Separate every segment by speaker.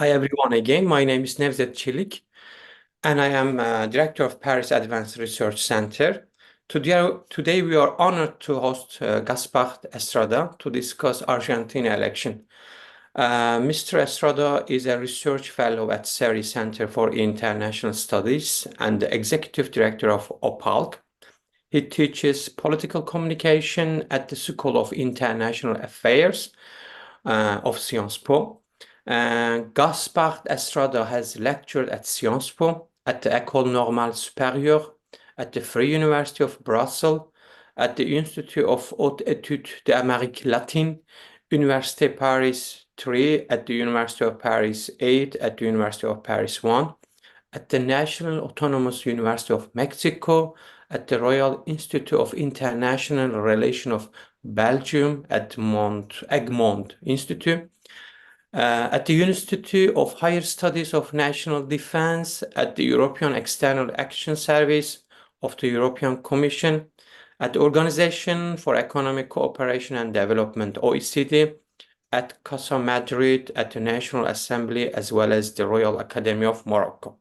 Speaker 1: Hi everyone again. My name is Nevzet Celik, and I am Director of Paris Advanced Research Center. Today we are honored to host Gaspard Estrada to discuss Argentina election. Mr. Estrada is a research fellow at CERI Center for International Studies and the Executive Director of OPALC. He teaches political communication at the School of International Affairs of Sciences Po. Gaspard Estrada has lectured at Sciences Po, at the École Normale Supérieure, at the Free University of Brussels, at the Institut of Haute Études d'Amérique Latine, Université Paris 3, at the University of Paris 8, at the University of Paris 1, at the National Autonomous University of Mexico, at the Royal Institute of International Relations of Belgium, at Egmont Institute, at the Institute of Higher Studies of National Defense, at the European External Action Service of the European Commission, at the Organization for Economic Cooperation and Development, OECD, at Casa Madrid, at the National Assembly, as well as the Royal Academy of Morocco.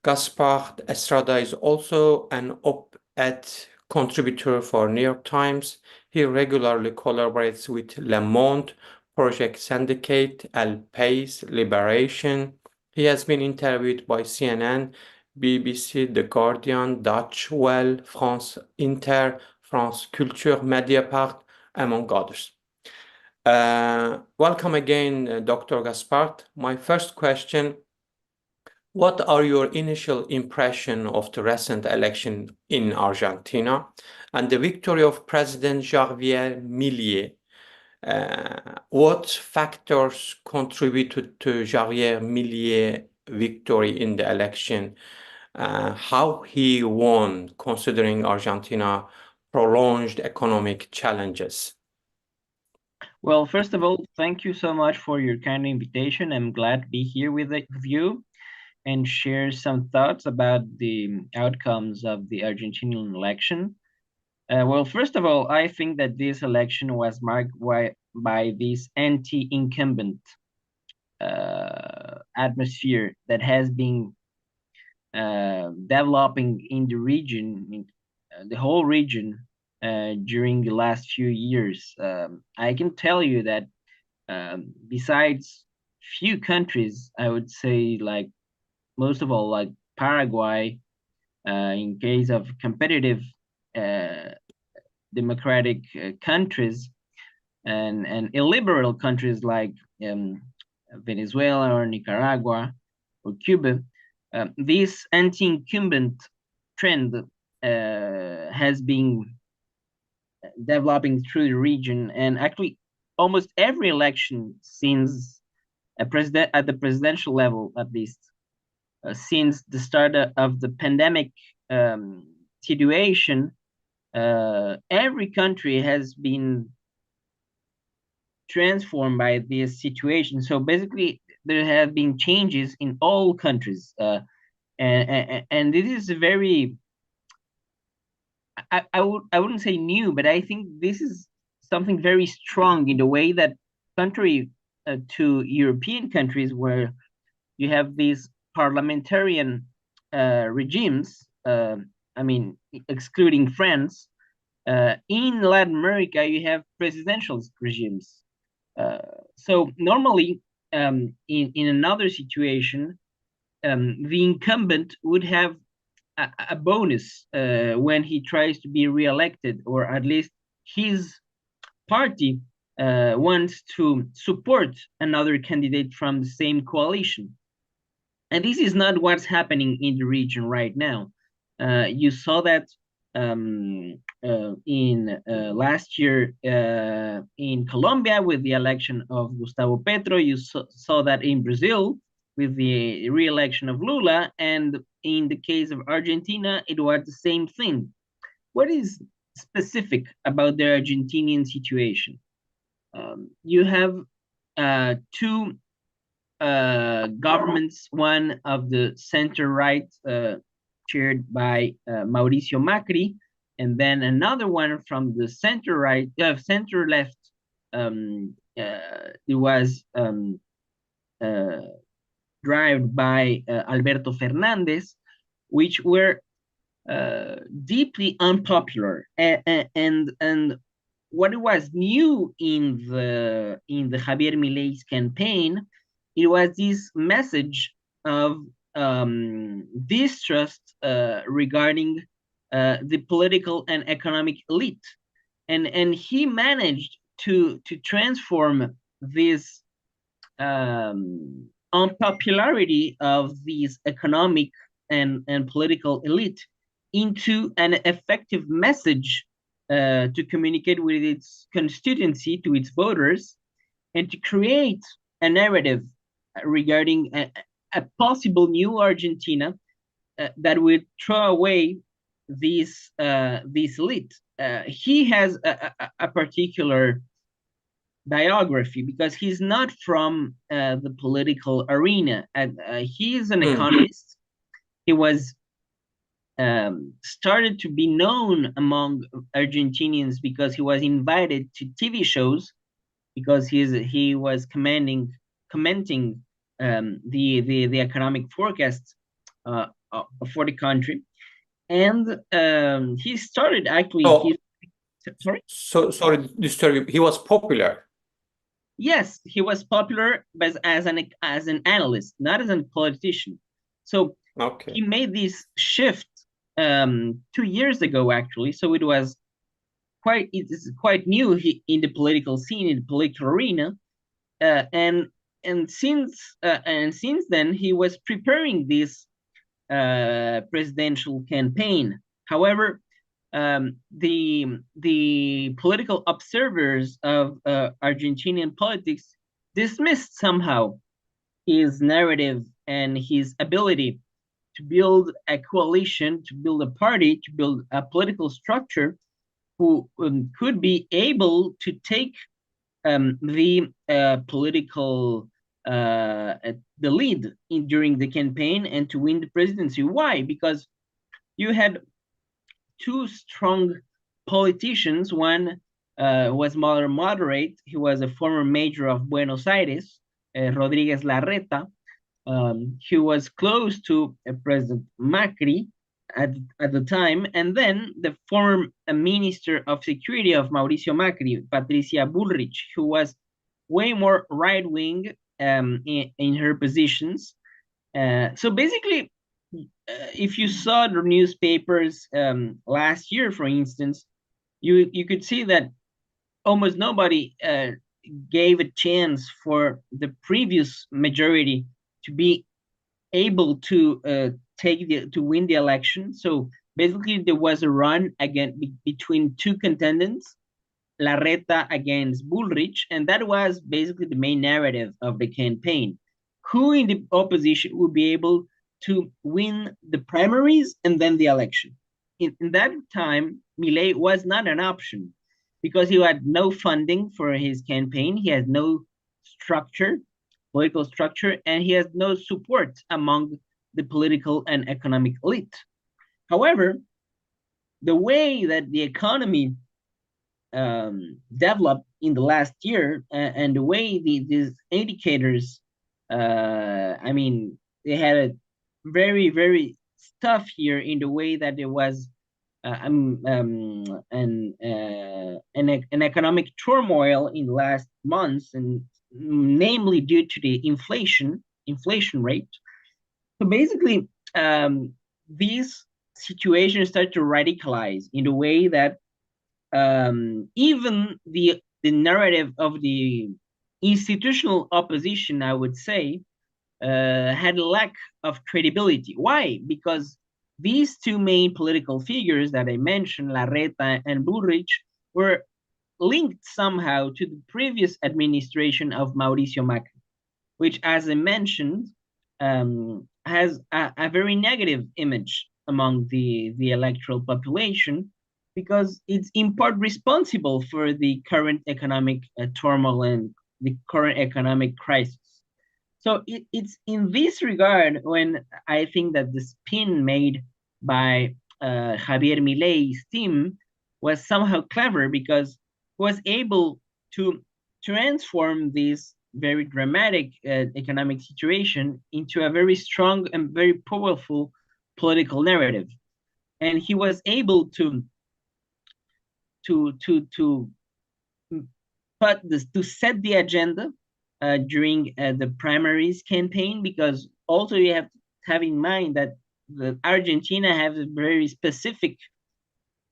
Speaker 1: Gaspard Estrada is also an op-ed contributor for New York Times. He regularly collaborates with Le Monde, Project Syndicate, El País, Liberation. He has been interviewed by CNN, BBC, The Guardian, Dutch Well, France Inter, France Culture, Mediapart, among others. Welcome again, Dr. Gaspard. My first question: what are your initial impression of the recent election in Argentina and the victory of President Javier Milei? What factors contributed to Javier Milei victory in the election? How he won, considering Argentina prolonged economic challenges?
Speaker 2: Well, first of all, thank you so much for your kind invitation. I'm glad to be here with you and share some thoughts about the outcomes of the Argentinian election. Well, first of all, I think that this election was marked by this anti-incumbent atmosphere that has been developing in the region, the whole region, during the last few years. I can tell you that besides few countries, I would say, like, most of all, like Paraguay, in case of competitive democratic countries, and illiberal countries like Venezuela or Nicaragua or Cuba, this anti-incumbent trend has been developing through the region, and actually almost every election since at the presidential level, at least since the start of the pandemic situation, every country has been transformed by this situation. So basically, there have been changes in all countries, and this is very, I wouldn't say new, but I think this is something very strong in the way that contrary to European countries where you have these parliamentarian regimes, I mean, excluding France, in Latin America, you have presidential regimes. So normally, in another situation, the incumbent would have a bonus when he tries to be reelected, or at least his party wants to support another candidate from the same coalition. And this is not what's happening in the region right now. You saw that in last year in Colombia with the election of Gustavo Petro. You saw that in Brazil with the re-election of Lula, and in the case of Argentina, it was the same thing. What is specific about the Argentinian situation? You have two governments, one of the center-right, chaired by Mauricio Macri, and then another one from the center-right, center-left. It was driven by Alberto Fernandez, which were deeply unpopular. And what was new in the Javier Milei's campaign, it was this message of distrust regarding the political and economic elite, and he managed to transform this unpopularity of these economic and political elite into an effective message to communicate with its constituency, to its voters, and to create a narrative regarding a possible new Argentina that would throw away this elite. He has a particular biography because he's not from the political arena. He is an economist. He was started to be known among Argentinians because he was invited to TV shows because he was commenting the economic forecasts for the country, and he started actually.
Speaker 1: Oh,
Speaker 2: sorry.
Speaker 1: So sorry to disturb you. He was popular.
Speaker 2: Yes, he was popular, but as an analyst, not as a politician. So
Speaker 1: Okay.
Speaker 2: he made this shift 2 years ago, actually. So it is quite new in the political scene, in the political arena, and since then he was preparing this presidential campaign. However, the political observers of Argentinian politics dismissed somehow his narrative and his ability to build a coalition, to build a party, to build a political structure who could be able to take the political the lead during the campaign and to win the presidency. Why? Because you had two strong politicians. One was more moderate. He was a former mayor of Buenos Aires, Rodriguez Larreta. He was close to President Macri at the time, and then the former Minister of Security of Mauricio Macri, Patricia Bullrich, who was way more right-wing in her positions. So basically, if you saw the newspapers last year, for instance, you could see that almost nobody gave a chance for the previous majority to be able to win the election. So basically, there was a run again between two contendants, Larreta against Bullrich, and that was basically the main narrative of the campaign. Who in the opposition would be able to win the primaries and then the election? In that time, Milei was not an option because he had no funding for his campaign. He had no structure, political structure, and he has no support among the political and economic elite. However, the way that the economy developed in the last year and the way these indicators, I mean, they had a very, very tough year in the way that there was an economic turmoil in the last months, and namely due to the inflation rate. So basically, these situations start to radicalize in the way that even the narrative of the institutional opposition, I would say, had a lack of credibility. Why? Because these two main political figures that I mentioned, Larreta and Bullrich, were linked somehow to the previous administration of Mauricio Macri, which, as I mentioned, has a very negative image among the electoral population because it's in part responsible for the current economic turmoil and the current economic crisis. So it's in this regard when I think that the spin made by Javier Milei's team was somehow clever because he was able to transform this very dramatic economic situation into a very strong and very powerful political narrative. And he was able to set the agenda during the primaries campaign, because also you have to have in mind that Argentina has a very specific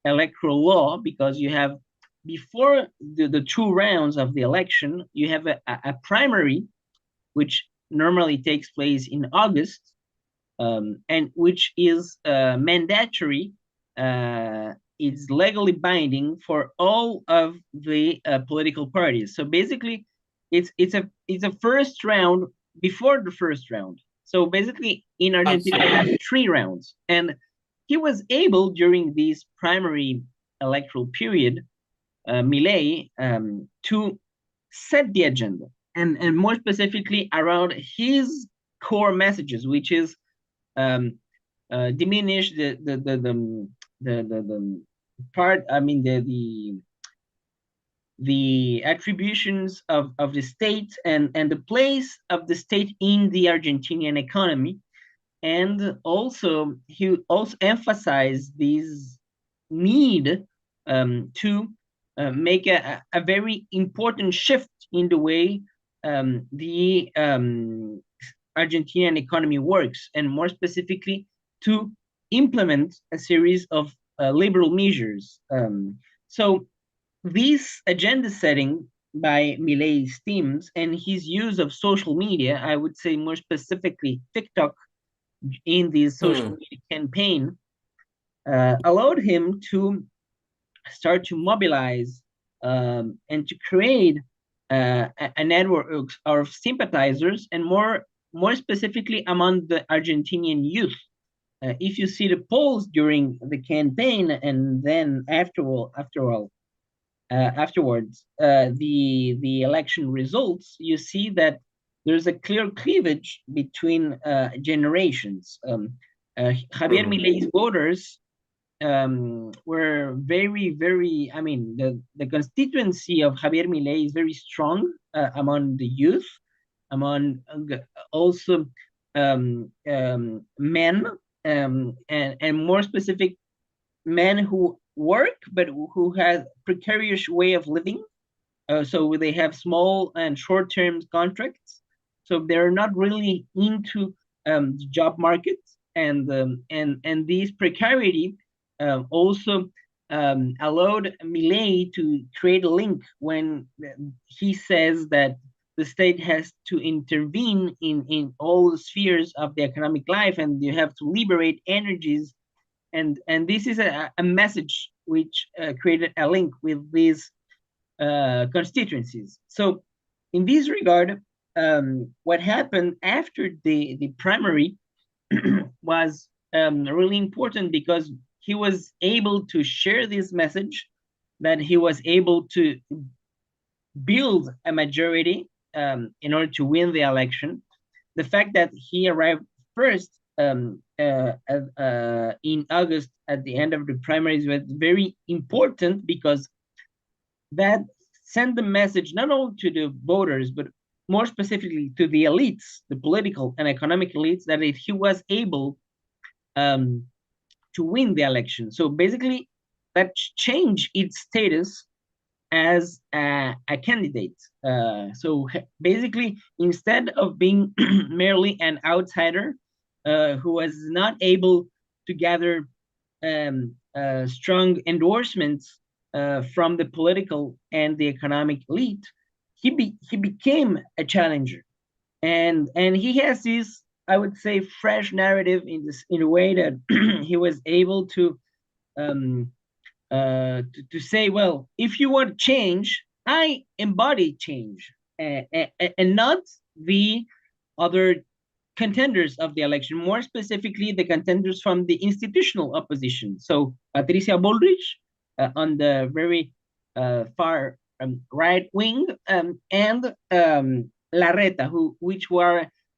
Speaker 2: electoral law, because you have, before the two rounds of the election, you have a primary, which normally takes place in August, and which is mandatory. It's legally binding for all of the political parties. So basically, it's a first round before the first round. So basically, in Argentina, you have three rounds, and he was able, during this primary electoral period, Milei, to set the agenda, and more specifically around his core messages, which is diminish the part, I mean, the attributions of the state, and the place of the state in the Argentinian economy. And also, he also emphasized this need to make a very important shift in the way the Argentinian economy works, and more specifically, to implement a series of liberal measures. So this agenda setting by Milei's teams and his use of social media, I would say more specifically TikTok, in this social media campaign, allowed him to start to mobilize and to create a network of sympathizers, and more specifically among the Argentinian youth. If you see the polls during the campaign, and then afterwards, the election results, you see that there's a clear cleavage between generations. Javier Milei's voters were very, I mean, the constituency of Javier Milei is very strong among the youth, among also men, and more specific, men who work but who have precarious way of living. So they have small and short-term contracts, so they're not really into the job market, and this precarity also allowed Milei to create a link when he says that the state has to intervene in all spheres of the economic life, and you have to liberate energies, and this is a message which created a link with these constituencies. So in this regard, what happened after the primary was really important, because he was able to share this message, that he was able to build a majority in order to win the election. The fact that he arrived first in August at the end of the primaries was very important, because that sent the message not only to the voters, but more specifically to the elites, the political and economic elites, that he was able to win the election. So basically, that changed its status as a candidate. So basically, instead of being merely an outsider who was not able to gather strong endorsements from the political and the economic elite, he became a challenger, and he has this, I would say, fresh narrative in a way that he was able to say, well, if you want change, I embody change, and not the other contenders of the election, more specifically the contenders from the institutional opposition. So Patricia Bullrich on the very far right wing, and Larreta,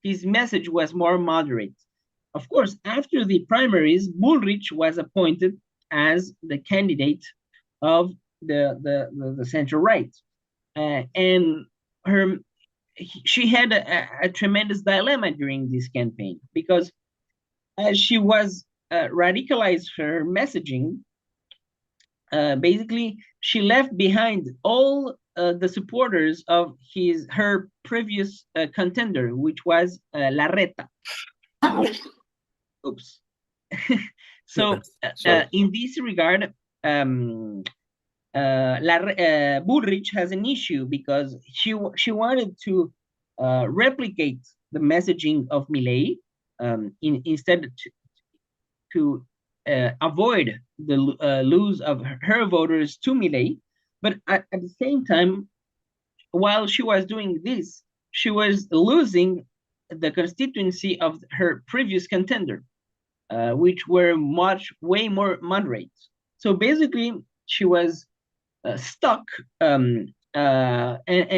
Speaker 2: his message was more moderate. Of course, after the primaries, Bullrich was appointed as the candidate of the center right, and she had a tremendous dilemma during this campaign, because as she was radicalized her messaging, basically she left behind all the supporters of her previous contender, which was Larreta. Oops. So in this regard, Bullrich has an issue, because she wanted to replicate the messaging of Milei, instead to avoid the lose of her voters to Milei. But at the same time, while she was doing this, she was losing the constituency of her previous contender, which were way more moderate. So basically, she was stuck, and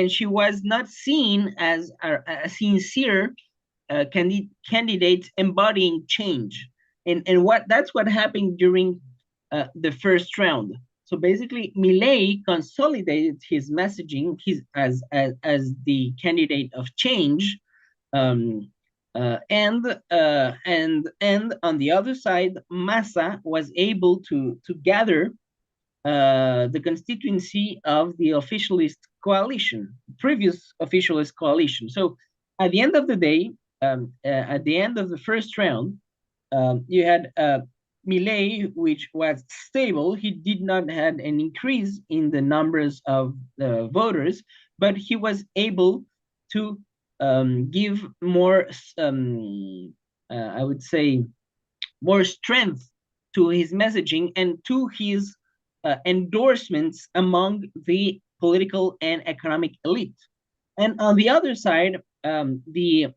Speaker 2: she was not seen as a sincere candidate embodying change. And that's what happened during the first round. So basically, Milei consolidated his messaging as the candidate of change, and on the other side, Massa was able to gather the constituency of the officialist coalition, previous officialist coalition. So at the end of the day, at the end of the first round, you had Milei, which was stable. He did not have an increase in the numbers of voters, but he was able to give more, I would say, more strength to his messaging and to his endorsements among the political and economic elite. And on the other side, the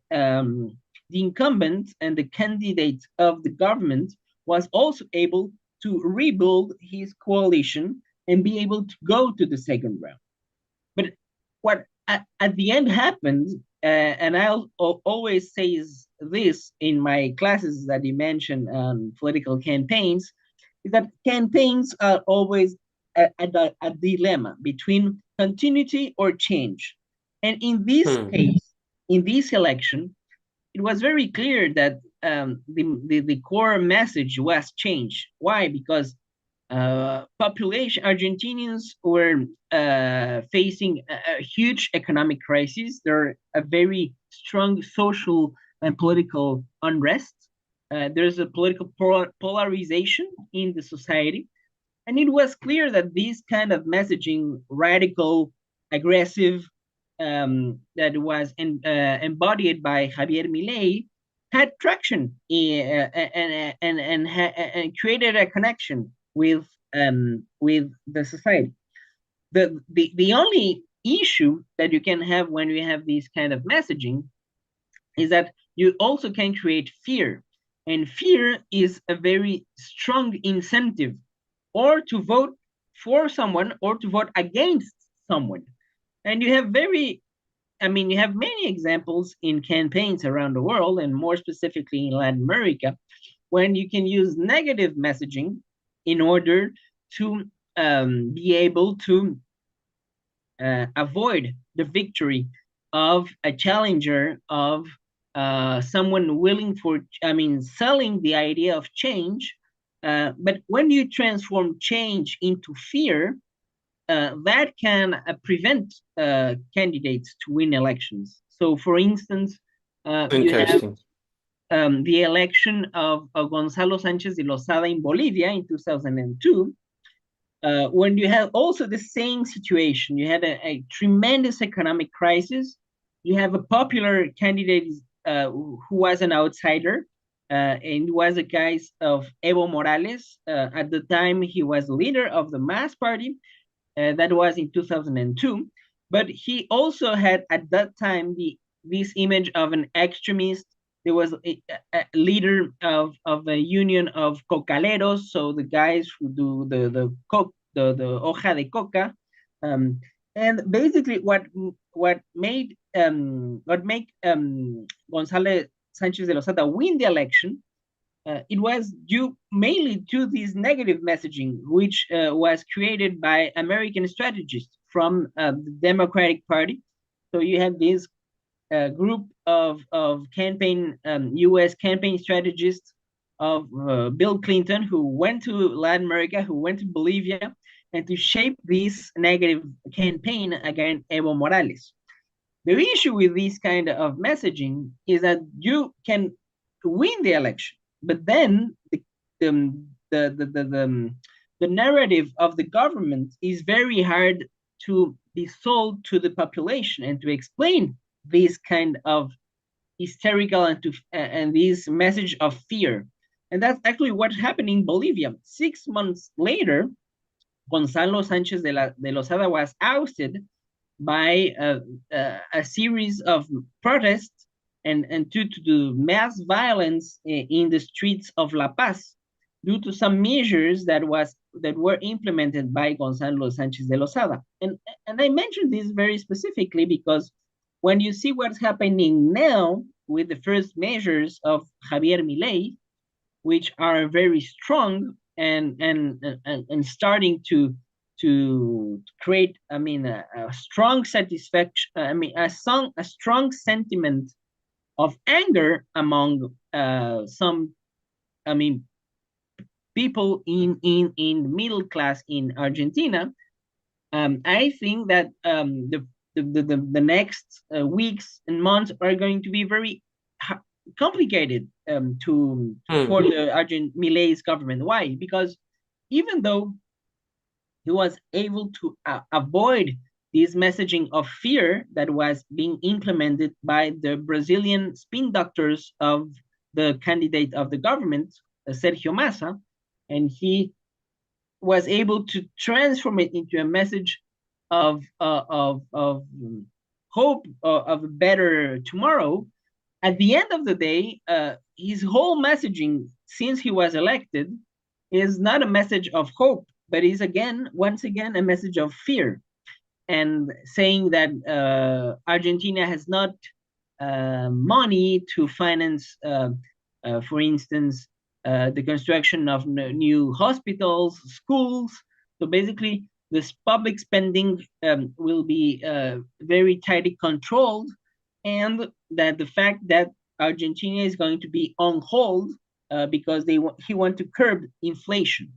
Speaker 2: incumbent and the candidate of the government was also able to rebuild his coalition and be able to go to the second round. But what at the end happened, and I'll always say this in my classes that you mentioned on political campaigns, is that campaigns are always a dilemma between continuity or change. And in this case, in this election, it was very clear that the core message was change. Why? Because Argentinians were facing a huge economic crisis. There are a very strong social and political unrest. There's a political polarization in the society. And it was clear that this kind of messaging, radical, aggressive, that was embodied by Javier Milei, had traction and created a connection with the society. The only issue that you can have when you have this kind of messaging is that you also can create fear. And fear is a very strong incentive, or to vote for someone or to vote against someone. And you have you have many examples in campaigns around the world, and more specifically in Latin America, when you can use negative messaging in order to be able to avoid the victory of a challenger, of someone willing for, selling the idea of change. But when you transform change into fear, that can prevent candidates to win elections. So, for instance, you have the election of Gonzalo Sanchez de Lozada in Bolivia in 2002, when you have also the same situation. You had a tremendous economic crisis. You have a popular candidate who was an outsider, and was a case of Evo Morales. At the time, he was leader of the MAS party. That was in 2002. But he also had at that time this image of an extremist. There was a leader of a union of cocaleros, so the guys who do the hoja de coca, and basically what made Gonzalo Sanchez de Lozada win the election, it was due mainly to this negative messaging, which was created by American strategists from the Democratic Party. So you had this group of U.S. campaign strategists of Bill Clinton, who went to Latin America, who went to Bolivia, and to shape this negative campaign against Evo Morales. The issue with this kind of messaging is that you can win the election, but then the narrative of the government is very hard to be sold to the population and to explain this kind of hysterical and this message of fear. And that's actually what happened in Bolivia. 6 months later, Gonzalo Sanchez de Lozada was ousted by a series of protests and due to the mass violence in the streets of La Paz, due to some measures that were implemented by Gonzalo Sanchez de Lozada. And I mentioned this very specifically because when you see what's happening now with the first measures of Javier Milei, which are very strong and starting to create, a strong satisfaction, a strong sentiment of anger among some, people in the middle class in Argentina. I think that the next weeks and months are going to be very complicated for the Milei's government. Why? Because even though he was able to avoid this messaging of fear that was being implemented by the Brazilian spin doctors of the candidate of the government, Sergio Massa, and he was able to transform it into a message of hope of a better tomorrow. At the end of the day, his whole messaging since he was elected is not a message of hope, but is once again a message of fear, and saying that Argentina has not money to finance, for instance, the construction of new hospitals, schools. So basically, this public spending will be very tightly controlled, and that the fact that Argentina is going to be on hold because he want to curb inflation.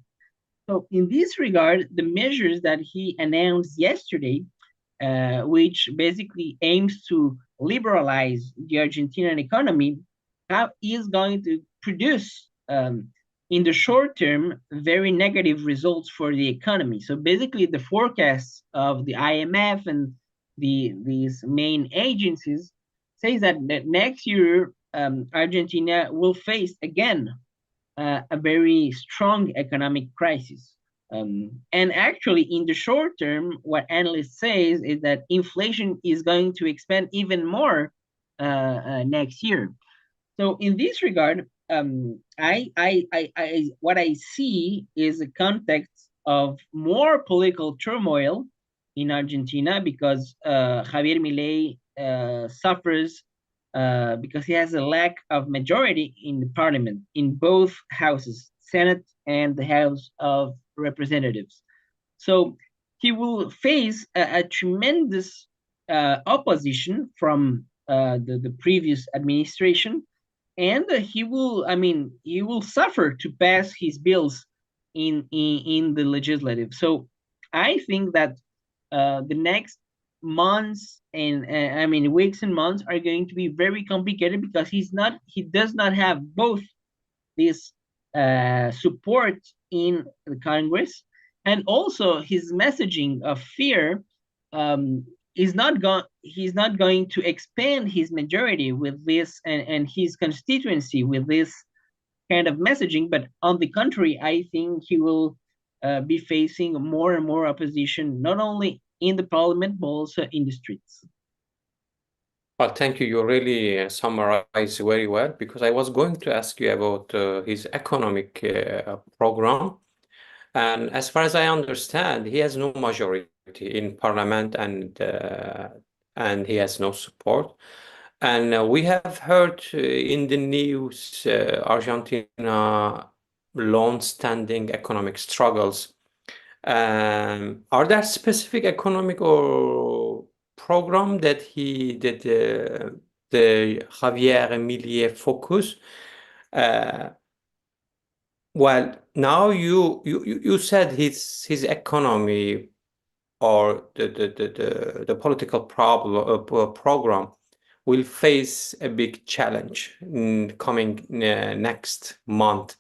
Speaker 2: So in this regard, the measures that he announced yesterday, which basically aims to liberalize the Argentinian economy, is going to produce in the short term very negative results for the economy. So basically, the forecasts of the IMF and these main agencies says that next year Argentina will face again a very strong economic crisis. And actually, in the short term, what analysts say is that inflation is going to expand even more next year. So in this regard, what I see is a context of more political turmoil in Argentina because Javier Milei suffers because he has a lack of majority in the parliament, in both houses, Senate and the House of Representatives. So he will face a tremendous opposition from the previous administration, and he will suffer to pass his bills in the legislative. So I think that the next months and weeks and months are going to be very complicated because he does not have both this support in the Congress, and also his messaging of fear he's not going to expand his majority with this and his constituency with this kind of messaging, but on the contrary, I think he will be facing more and more opposition, not only in the parliament, but also in the streets.
Speaker 1: Well, thank you. You really summarized very well, because I was going to ask you about his economic program. And as far as I understand, he has no majority in parliament, and he has no support. And we have heard in the news Argentina long-standing economic struggles. Are there specific economic or program that the Javier Milei focus. Well, now you said his economy or the political program will face a big challenge in coming next month.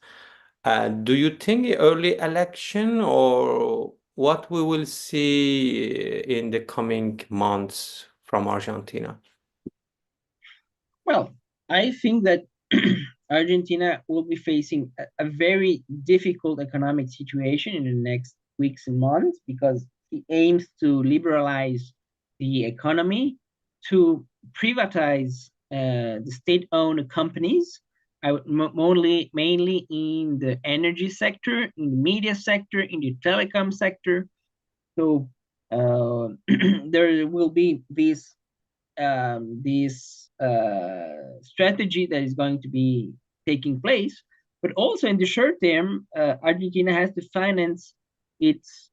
Speaker 1: Do you think early election or what we will see in the coming months from Argentina?
Speaker 2: Well, I think that Argentina will be facing a very difficult economic situation in the next weeks and months because it aims to liberalize the economy, to privatize the state-owned companies, mainly in the energy sector, in the media sector, in the telecom sector. So there will be this strategy that is going to be taking place. But also in the short term, Argentina has to finance its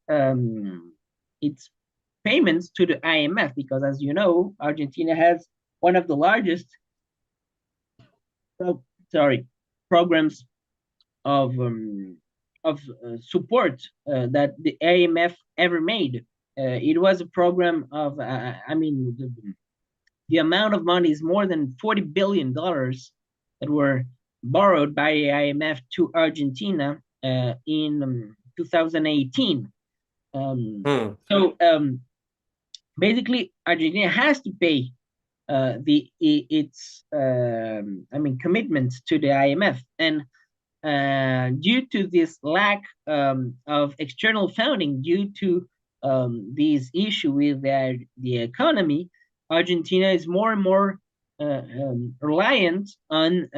Speaker 2: payments to the IMF because, as you know, Argentina has one of the largest programs of support that the IMF ever made. It was a program of, the amount of money is more than $40 billion that were borrowed by the IMF to Argentina in 2018. So basically, Argentina has to pay its commitments to the IMF, and due to this lack of external funding, due to this issue with the economy, Argentina is more and more reliant on,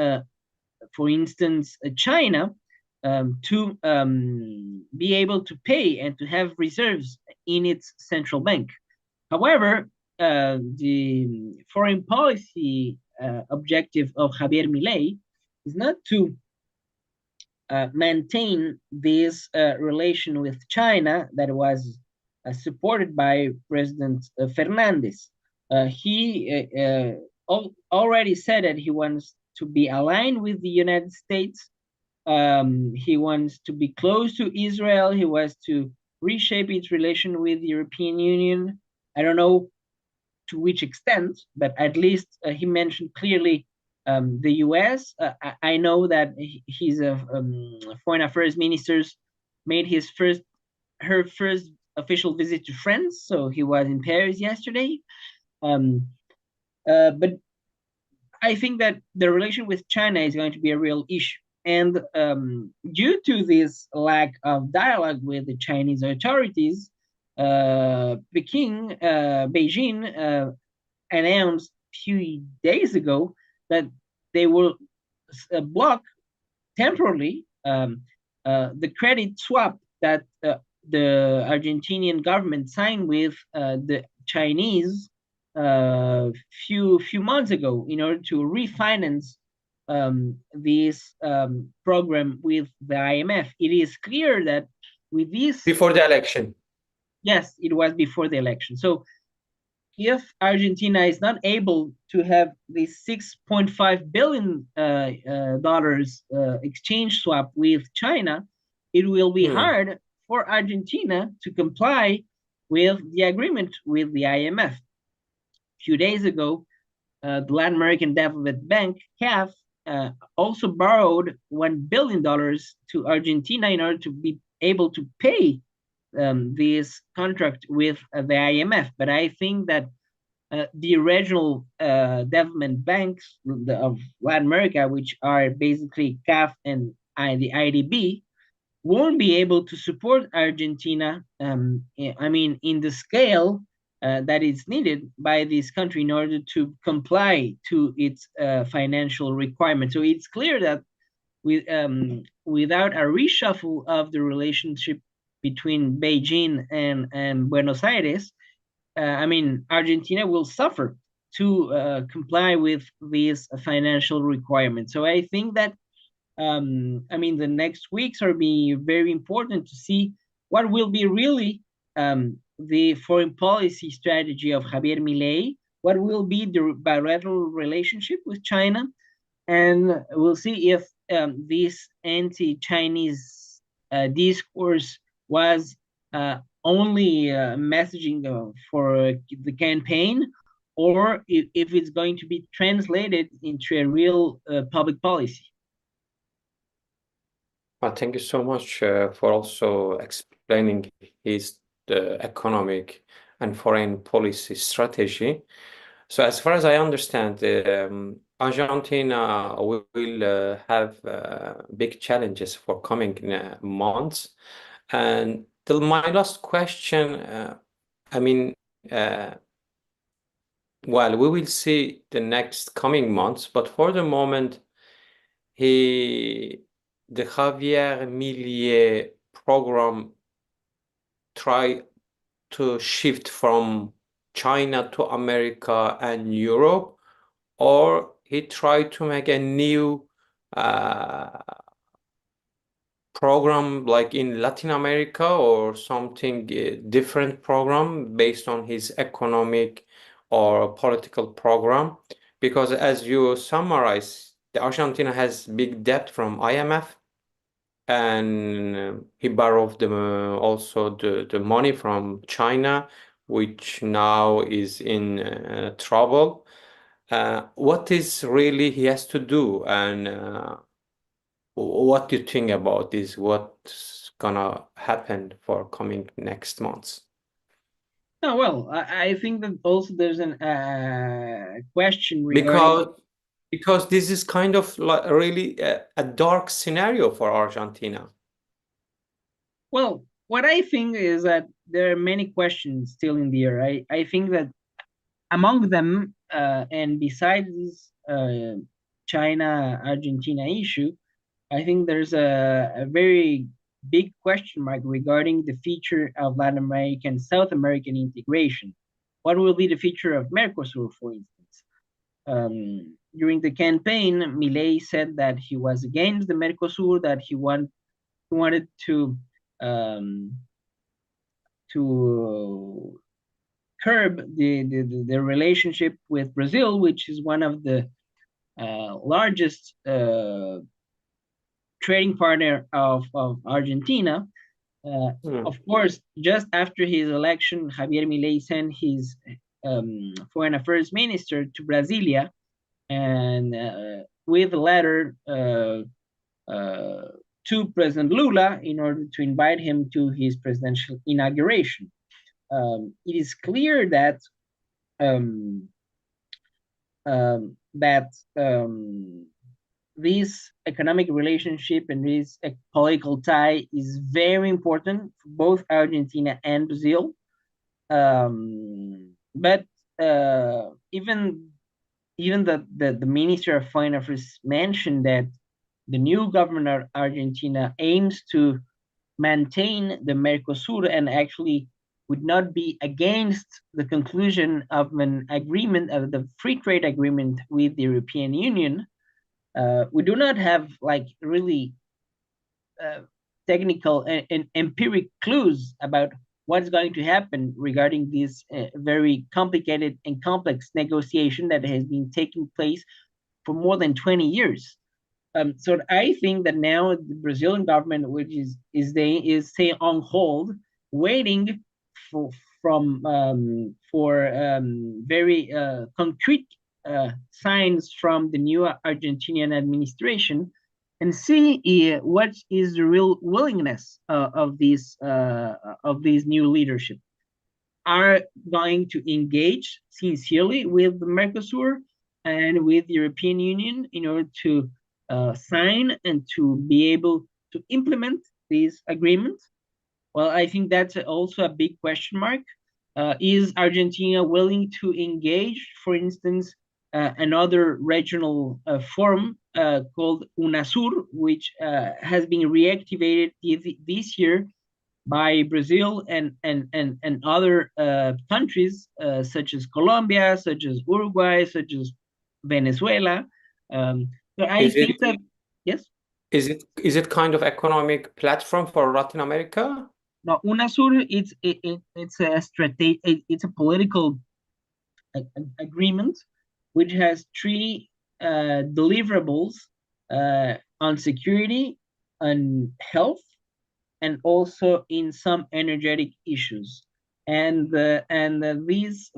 Speaker 2: for instance, China to be able to pay and to have reserves in its central bank. However, the foreign policy objective of Javier Milei is not to maintain this relation with China that was supported by President Fernandez. He already said that he wants to be aligned with the United States. He wants to be close to Israel. He wants to reshape its relation with the European Union. I don't know to which extent, but at least he mentioned clearly the U.S. I know that his foreign affairs ministers made her first official visit to France. So he was in Paris yesterday. But I think that the relation with China is going to be a real issue. And due to this lack of dialogue with the Chinese authorities, Beijing announced a few days ago that they will block temporarily the credit swap that the Argentinian government signed with the Chinese few months ago in order to refinance this program with the IMF. It is clear that with this...
Speaker 1: Before the election.
Speaker 2: Yes, it was before the election. So if Argentina is not able to have this $6.5 billion exchange swap with China, it will be hard for Argentina to comply with the agreement with the IMF. A few days ago, the Latin American Development Bank, CAF, also borrowed $1 billion to Argentina in order to be able to pay this contract with the IMF. But I think that the regional development banks of Latin America, which are basically CAF and the IDB, won't be able to support Argentina, in the scale that is needed by this country in order to comply to its financial requirements. So it's clear that without a reshuffle of the relationship between Beijing and Buenos Aires, Argentina will suffer to comply with these financial requirements. So I think that, the next weeks are being very important to see what will be really the foreign policy strategy of Javier Milei, what will be the bilateral relationship with China, and we'll see if this anti-Chinese discourse was only messaging for the campaign, or if it's going to be translated into a real public policy.
Speaker 1: Well, thank you so much for also explaining his economic and foreign policy strategy. So as far as I understand, Argentina will have big challenges for coming months. And my last question, I mean, well, we will see the next coming months, but for the moment, the Javier Milei program try to shift from China to America and Europe, or he tried to make a new program like in Latin America or something different program based on his economic or political program. Because as you summarize, the Argentina has big debt from IMF, and he borrowed also the money from China, which now is in trouble. What is really he has to do, and what do you think about this? What's gonna happen for coming next months?
Speaker 2: Oh, well, I think that also there's an question regarding.
Speaker 1: Because this is kind of like really a dark scenario for Argentina.
Speaker 2: Well, what I think is that there are many questions still in the air. I think that among them, and besides this China-Argentina issue, I think there's a very big question mark regarding the future of Latin American, South American integration. What will be the future of Mercosur, for instance? During the campaign, Milei said that he was against the Mercosur, that he wanted to curb the relationship with Brazil, which is one of the largest trading partner of Argentina. Of course, just after his election, Javier Milei sent his foreign affairs minister to Brasilia, and with a letter to President Lula in order to invite him to his presidential inauguration. It is clear that this economic relationship and this political tie is very important for both Argentina and Brazil. But even the Minister of Foreign Affairs mentioned that the new government of Argentina aims to maintain the Mercosur and actually would not be against the conclusion of an agreement, of the free trade agreement with the European Union. We do not have like really technical and empiric clues about what's going to happen regarding this very complicated and complex negotiation that has been taking place for more than 20 years. So I think that now the Brazilian government, which is staying on hold, waiting for very concrete signs from the new Argentinian administration, and see what is the real willingness of this new leadership. Are going to engage sincerely with the Mercosur and with the European Union in order to sign and to be able to implement these agreements? Well, I think that's also a big question mark. Is Argentina willing to engage, for instance, another regional forum called UNASUR, which has been reactivated this year by Brazil and other countries such as Colombia, such as Uruguay, such as Venezuela. So I think that yes.
Speaker 1: Is it kind of economic platform for Latin America?
Speaker 2: No, UNASUR, it's a it's a political agreement which has three deliverables on security, on health, and also in some energetic issues. And these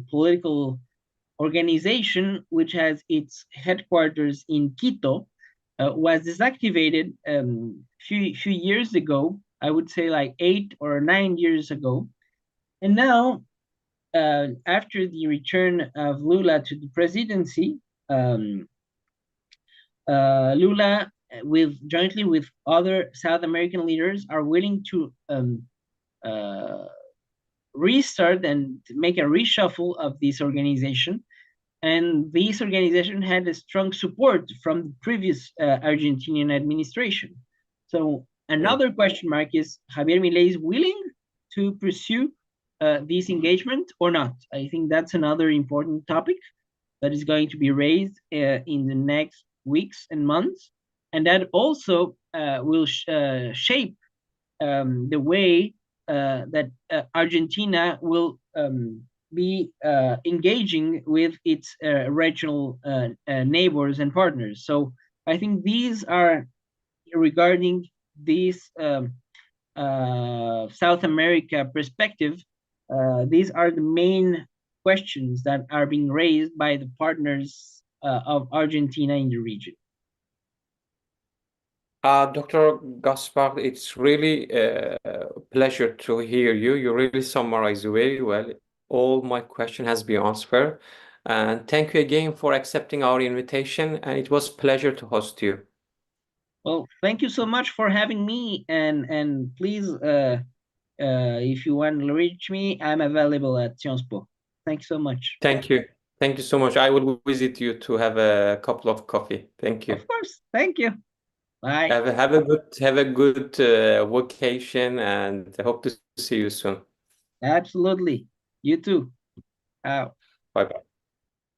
Speaker 2: political organization, which has its headquarters in Quito, was deactivated few years ago. I would say like 8 or 9 years ago. And now, after the return of Lula to the presidency, Lula, jointly with other South American leaders, are willing to restart and make a reshuffle of this organization. And this organization had a strong support from the previous Argentinian administration. So another question mark is, Javier Milei is willing to pursue this engagement or not? I think that's another important topic that is going to be raised in the next weeks and months. And that also will shape the way that Argentina will be engaging with its regional neighbors and partners. So I think these are regarding this South America perspective. These are the main questions that are being raised by the partners of Argentina in the region.
Speaker 1: Dr. Gaspard, it's really a pleasure to hear you. You really summarize very well. All my question has been answered. And thank you again for accepting our invitation. And it was a pleasure to host you.
Speaker 2: Well, thank you so much for having me. And please, if you want to reach me, I'm available at Sciences Po. Thanks so much.
Speaker 1: Thank you. Thank you so much. I will visit you to have a couple of coffee. Thank you.
Speaker 2: Of course. Thank you. Bye.
Speaker 1: Have a good vacation, and I hope to see you soon.
Speaker 2: Absolutely. You too.
Speaker 1: Bye bye.